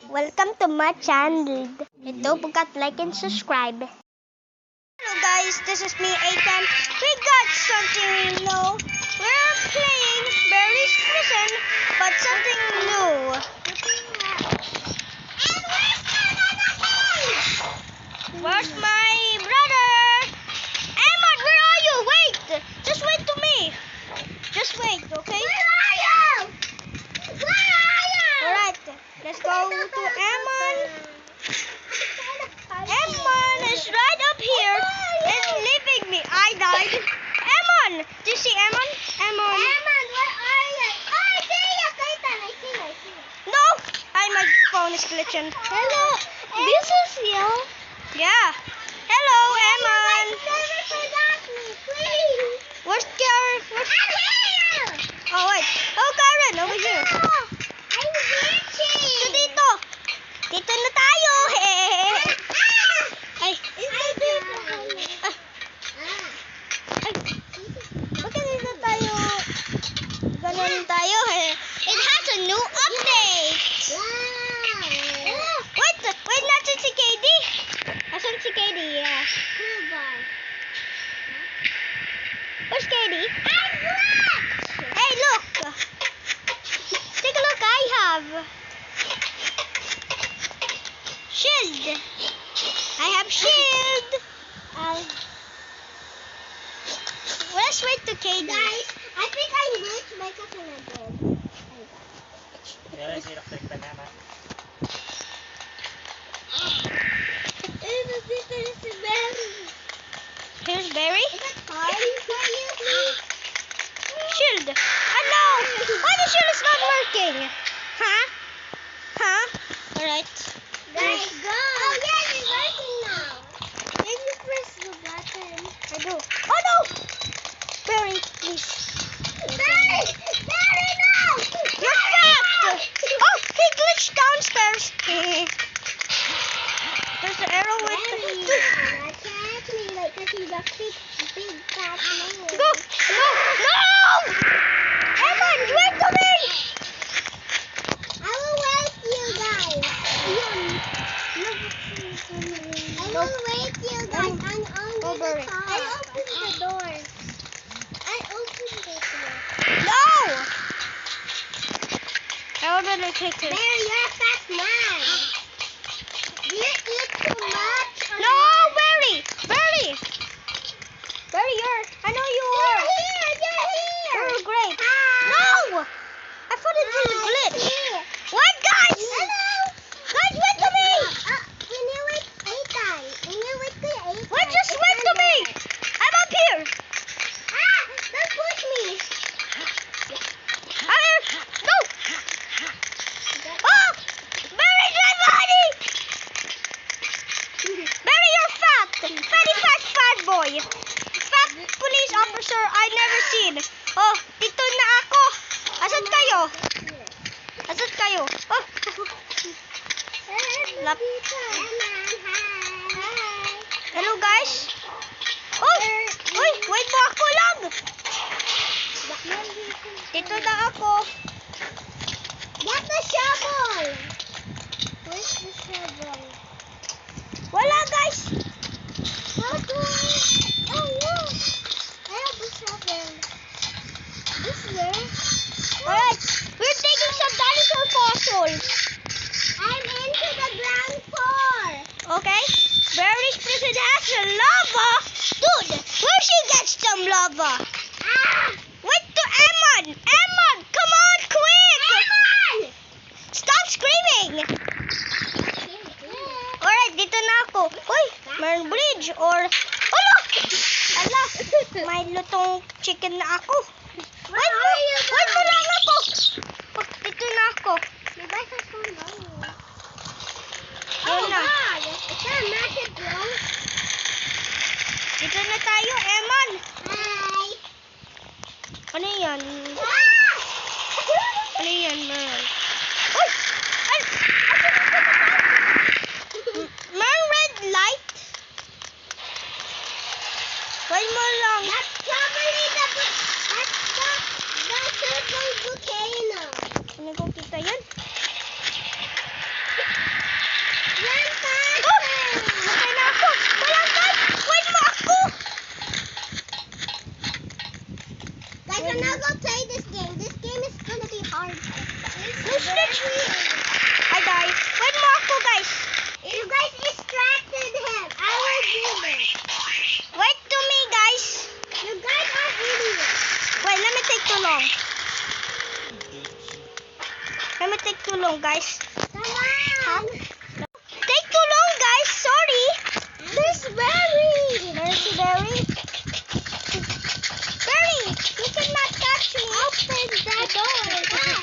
Welcome to my channel. And don't forget to like and subscribe. Hello guys, this is me, Ethan. We got something new. We're playing Barry's Prison, but something new. And where's my cage? Where's my brother? Emma, where are you? Wait! Just wait to me. Just wait, okay? Where are you? Where are you? Alright, let's go to Emma. Emma is right up here and leaving me. I died. Emma! Do you see Emma? Emma, where are you? Oh, I see you, Titan. I see you. No! My phone is glitching. Hello. This is you? Yeah. Hello, Emma. Never forgot me, please. Where's Karen? I'm here. Oh, wait. Oh, Karen, over here. I'm glitching. So dito. Dito na tayo. Ay. Bakit dito tayo? Ganun tayo. It has a new update. Wait, natin si KD. Asan si KD? Yeah. Where's KD? Hey, look. Take a look. I have shield. I have shield. Let's wait to KD. Guys, I think I glitched my cousin again. Here's Barry. Shield. No! Why the shield is not working? Huh? Alright. Guys, go! Oh yeah, it's working now. Can you press the button? I do. Oh no! Barry, please. Barry, no! You're trapped! Oh, he glitched downstairs. There's the arrow with the... Go! No! Emma, wait for me! I will wait you guys. I will wait you guys. I'm on the car. I opened the door. No! I already kicked it. Barry, you're a fast man. Do you eat too much? No, Barry! Barry, I know you are. You're here. You're great. No! I thought it was a glitch. What, guys? Hello. Guys, wait to me. When you wait 8 times. Wait, just wait to me. I'm up here. Don't push me. No. Oh, Barry, my body. Barry, you're fat. Very fat boy. Fat police officer I never seen. Oh, dito na ako. Asan kayo? Oh. Hello guys. Oh, wait mo ako lang. Dito na ako. Get the shovel. Where's the shovel? Wala guys. How do I? Oh no. I have the shovel. This way. Alright, we're taking some dinosaur fossils. I'm into the ground floor. Okay. Barry's prison has a lava. Dude, where she gets some lava? Wait to Emma, come on, quick! Emma! Stop screaming! Alright, dito na ako. Uy, may bridge or... Oh, look! Ala, may lutong chicken na ako. Wait mo lang ako. Oh, dito na ako. Oh na. Dito na tayo, Emma. Hi. Ano yan? Ano yan, man? Uy! May red light? Wait mo lang. That's probably the turtle volcano. Ano ko kita yan? half. Take too long, guys. Sorry. There's Barry. There's Barry. Barry, you cannot touch me. Open the door. Ano?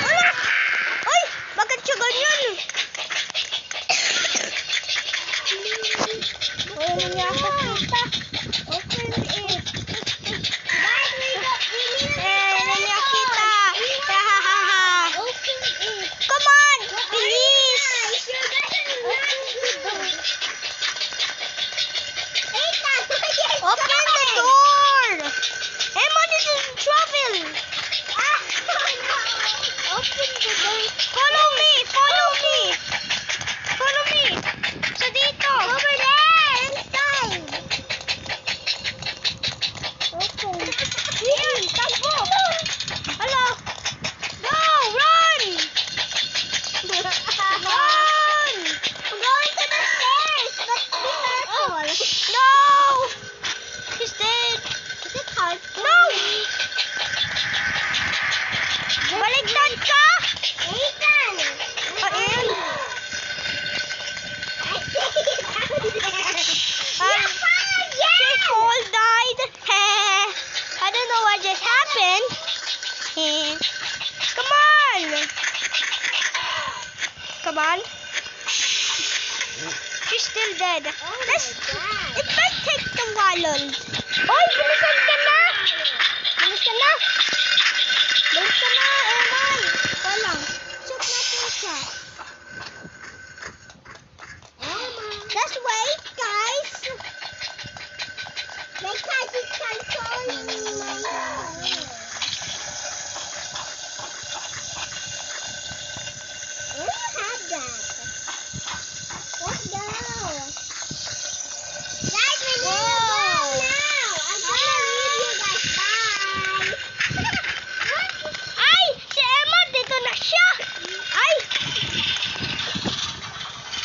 Ano? Ay, bakit siya ganyan? Ay, nangyakot kita. Open it. Come on, please. Open the door. Emon is in trouble. Open the door. Follow me. Follow me. Follow me. Sa dito. Over there. Inside. Open. Ayan, takbo. Hello. Go, run. Run. I'm going to the stairs, but be careful. No. He's dead. Is it hard? No. Baligtad ka. Ethan. Ayun. She all died. I don't know what just happened. Come on. Come on. She's still dead. It might take a while. Oy, bilisan ka na. Bilisan na. Bilisan na, Eman. Walang. Check natin siya. Let's wait, guys. Because it's controlling my phone. Where do you have that? Let's go. Guys, we need to go now. I'm gonna leave you guys. Bye. Ay, si Emma, dito na siya. Ay.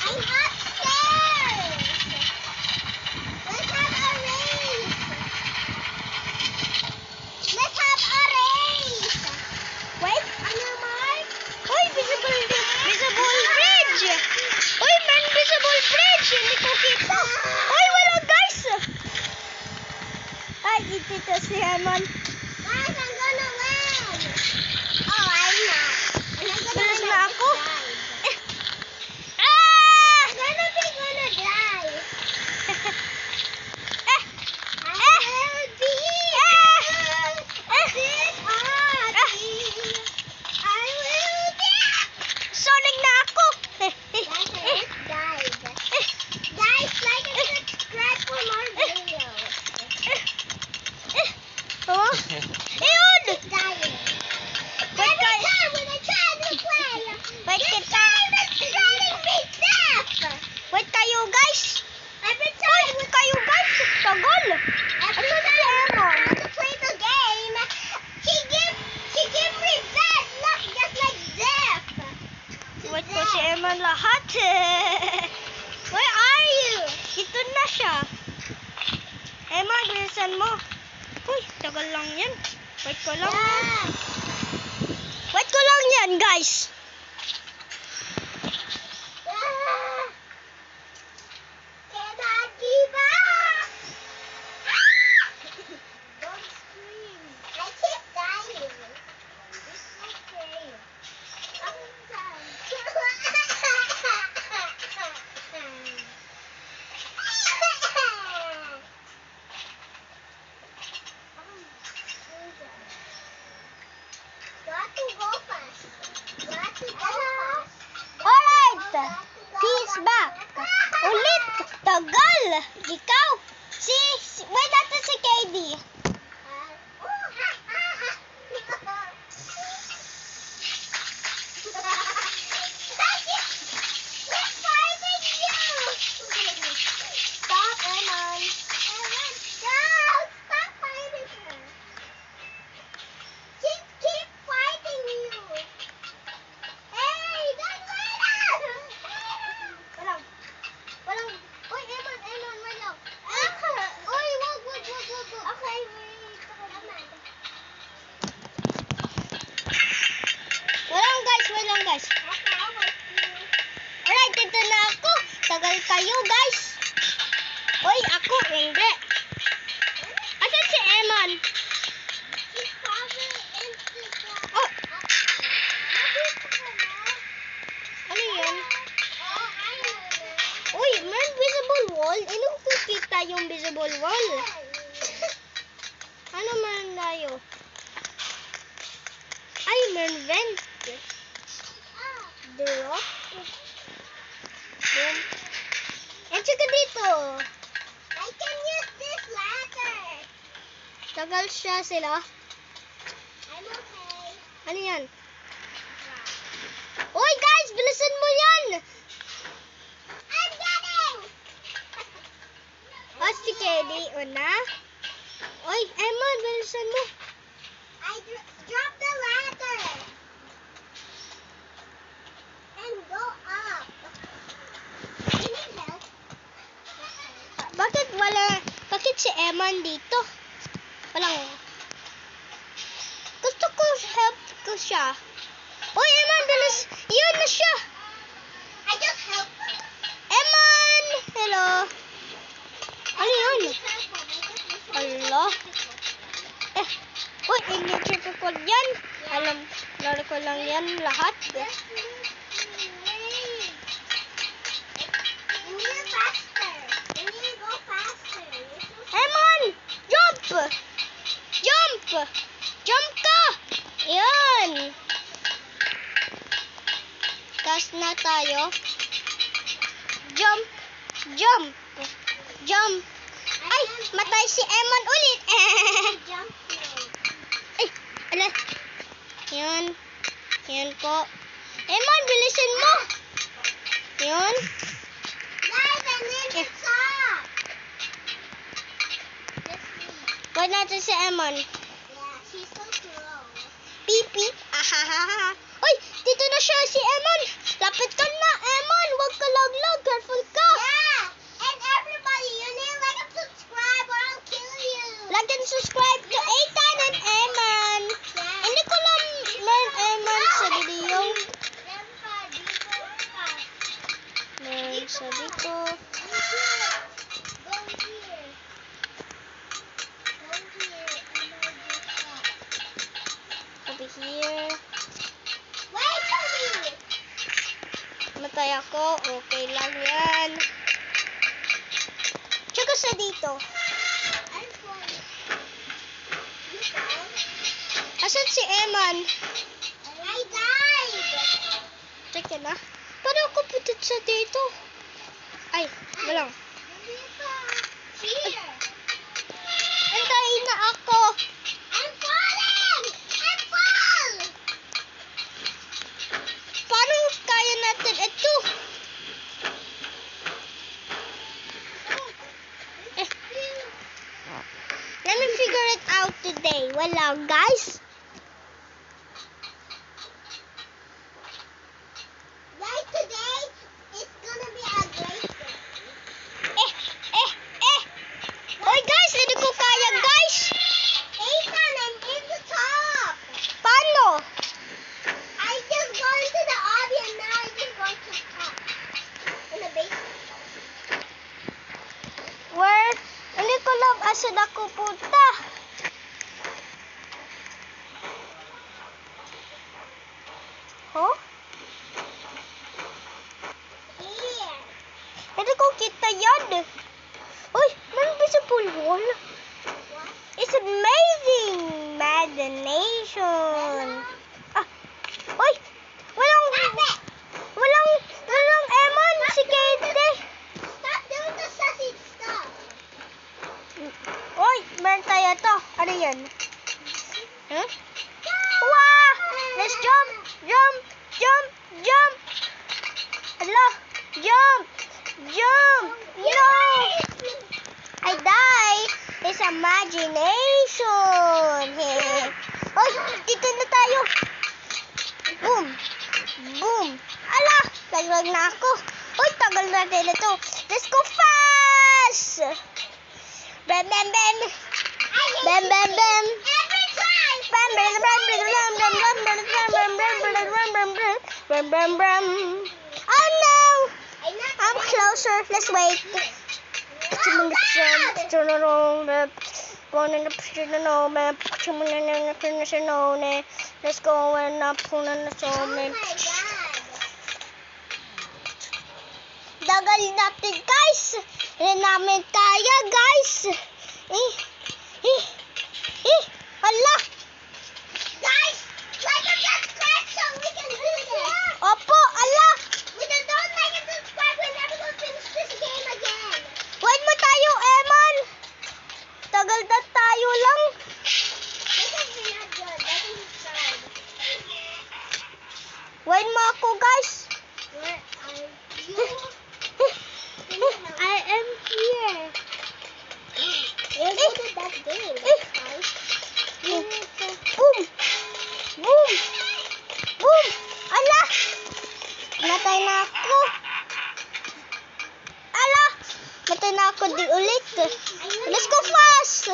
I'm upstairs. Let's have a race. Let's have a race. Wait, on your mark. Uy, visible bridge. Uy, man, visible bridge. Hindi ko kita. Uy, wala, guys. Ay, dito si Emon. Guys, I'm gonna win. Oh, I'm not. Bilis na ako. Ah! I'm gonna drive. Sonic na ako. Guys, like and subscribe for more videos. Oh, ayun! Every time when I try to play, this time it's driving me deaf. Wait kayo, guys. Every time kayo, guys. Tagal. Every time I want to play the game, she give me that look just like deaf. Wait ko si Emma lahat. Where are you? Ito na siya. Emma, bilisan mo. Uy, tagal lang yan. Wait ko lang. Wait ko lang yan, guys. Can I give up? Don't scream. I keep dying. It's okay. I'm done. Got to go fast. Got to go fast. Alright. He's back. Ulit. Tagal. Ikaw. Wait, natin si KD. Stop, Emon. Stop fighting her. Keep fighting you. Hey, don't fight her. Walang. Uy, Emon, wait lang. Uy, wag. Okay, Mahal kayo, guys. Uy, ako, hindi. Asan si Eman? Oh. Ano yan? Uy, may visible wall. Ano ko kita yung visible wall? Ano man tayo? Ay, may vent. Drop. Boom. At saka dito. I can use this ladder. Tagal siya sila. I'm okay. Ano yan? Uy, guys, bilisan mo yan. I'm getting. O, si Kelly, una. Uy, Emma, bilisan mo. I dropped the ladder. And go up. I need help. Bakit si Eman dito? Walang. Gusto ko help ko siya. Uy, Eman, bilis. Yun na siya. I just help. Eman! Hello. Ano yun? Hello? Uy, electric ko yan. Alam, laro ko lang yan lahat. Eman! Jump! Jump! Jump ka! Yan! Taas na tayo. Jump! Jump! Jump! Ay! Matay si Eman ulit! Ay! Ala! Yan. Yan po. Eman, bilisin mo! Yan. Huwag natin si Eman. Yeah, she's so slow. Beep, beep. Ahahaha. Uy, dito na siya si Eman. Lapit ka na, Eman. Huwag ka laglag. Careful ka. Yeah, and everybody, you need to like and subscribe or I'll kill you. Like and subscribe to Ethan and Eman. Yeah. Hindi ko lang learn Eman sa video. Learn sa dito. Over here. Wait for me. Matay ako. Okay lang yan. Tsaka sa dito. I'm falling. You fell? Asan si Eman? I died. Tsaka na. Paano ako putit sa dito? Ay, walang. Here. Antayin na ako. I'm falling. I'm fall. Paano kaya natin ito? Let me figure it out today. Wala, guys. Right today, it's gonna be a great day. Oy, guys, hindi ko kaya, guys. Ethan, I'm in the top. Paano? I just go into the obby and now I just go to the top. In the basement. Where? Hindi ko lang asan ako punta. Huh? Here. Hindi ko kita yan. Uy, may visible wall. What? It's amazing imagination. Ah, uy, walang Eman, si Katie. Stop doing the sausage stuff. Uy, meron tayo to. Ano yan? Huh? Wow! Let's jump, jump, jump, jump. Hala, jump, jump. No! I die. It's imagination. Uy, dito na tayo. Boom. Boom. Ala, laglag na ako. Uy, tagal natin ito. Let's go fast. Bam, bam, bam. Bam, bam, bam. Every time. Bam, bam, bam, bam, bam, bam, bam, bam, bam, bam, bam, bam, bam, bam, bam, bam, bam. Oh no! I'm not Oh Come closer. Let's wait. Let's go and Oh my god. Dagal natin, guys. Hindi namin kaya, guys. Hala. Guys, like and subscribe so we can do this. Opo, ala. We don't like and subscribe, we're never gonna finish this game again. Wait mo tayo, Eman. Tagal na tayo lang. This is not good. Let me subscribe. Wait mo ako, guys. Where are you? I am here. Let's go to that game, guys. Boom! Boom! Boom! Ala! Natay na ako. Ala! Natay na ako di ulit. Let's go fast!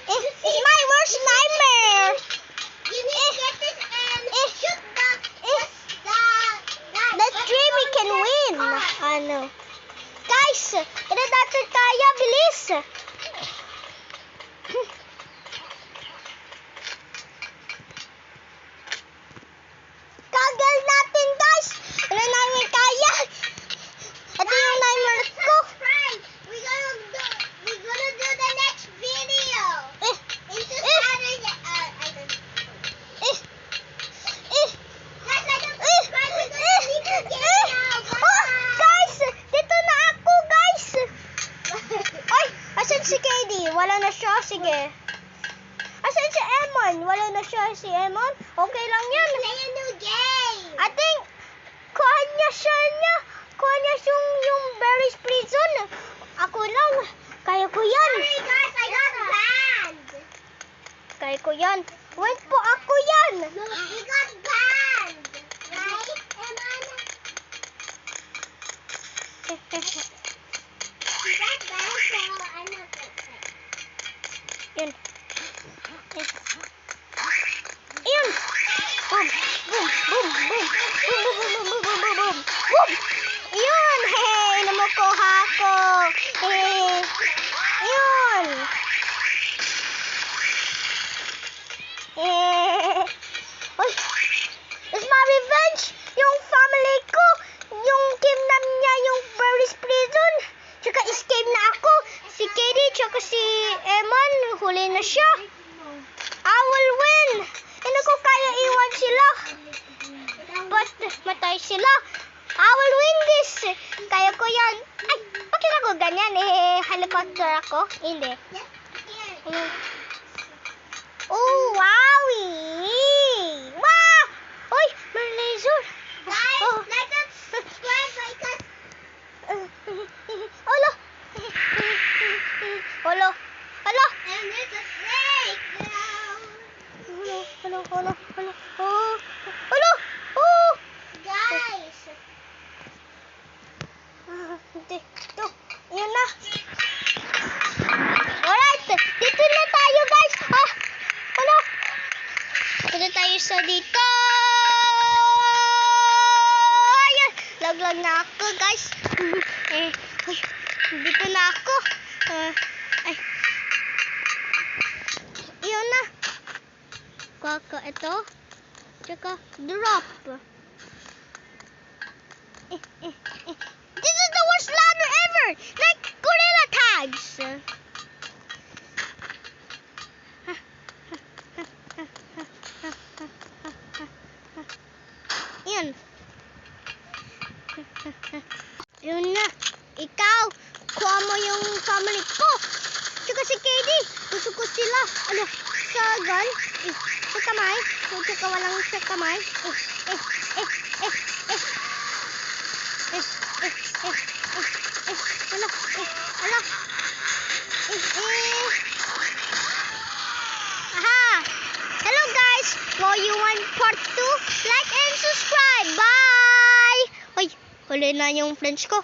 It's my worst nightmare! You need to get this and shoot Let's dream we can win! Ano? Guys! Ito natin kaya! Bilis! Kagal natin, guys! Ito namin kaya! Ito yung nightmare ko! We're gonna do the next video. Into Saturday. I don't know. Guys, like and subscribe. We're gonna leave the game now. Oh, guys! Dito na ako, guys! Ay! Asan si Katie? Wala na siya. Sige. Asan si Emon? Wala na siya. Si Emon? Okay lang yan. Play a new game. I think, kuha niya. Kuha niya yung Berry's Prison. Ako lang. Kaya ko yan. Sorry guys, I got banned. Kaya ko yan. Wait po, ako yan. No, we got banned. Right, Eman? We got banned, so I'm not gonna Yun. Yun. Boom. Boom. Boom. Boom. Boom. Boom. Boom. Boom. Boom. Boom. Boom. Boom. Yun. Hey, namukuha ko. Hey. Yun. Uy. It's my revenge. Yung family ko. Yung kidnap niya yung Berry's Prison. Tsaka escape na ako. Si Katie tsaka si Eman. Huli na siya. I will win. Hindi ko kaya iwan sila. But matay sila. I will win this. Kaya ko yan. Ay, bakit ako ganyan? Helicopter ako? Hindi. Oh, wowie! Wow! Uy, may laser. Guys, Oh. like and subscribe because Olo. Olo. Olo. and there's a snake now. Olo. Olo. Olo. Oh. Olo. Oh. Guys, Hindi. Ito. Yan na. Alright. Dito na tayo, guys. Olo. Dito tayo sa dito. Ayan. Laglag na ako, guys. Uy, dito na ako. Ay. Iyon na. Kaka, ito. Tsaka, drop. This is the worst ladder ever! Like Gorilla Tags! Yun. Yun na. Ikaw, kuha mo yung family ko. Tsaka si Katie, gusto ko sila. Ano, sa gun? Sa kamay? Tsaka walang sa kamay? Ano? Ano? Aha! Hello guys! Well, you want part 2? Like and subscribe! Bye! Uy, huli na yung friends ko.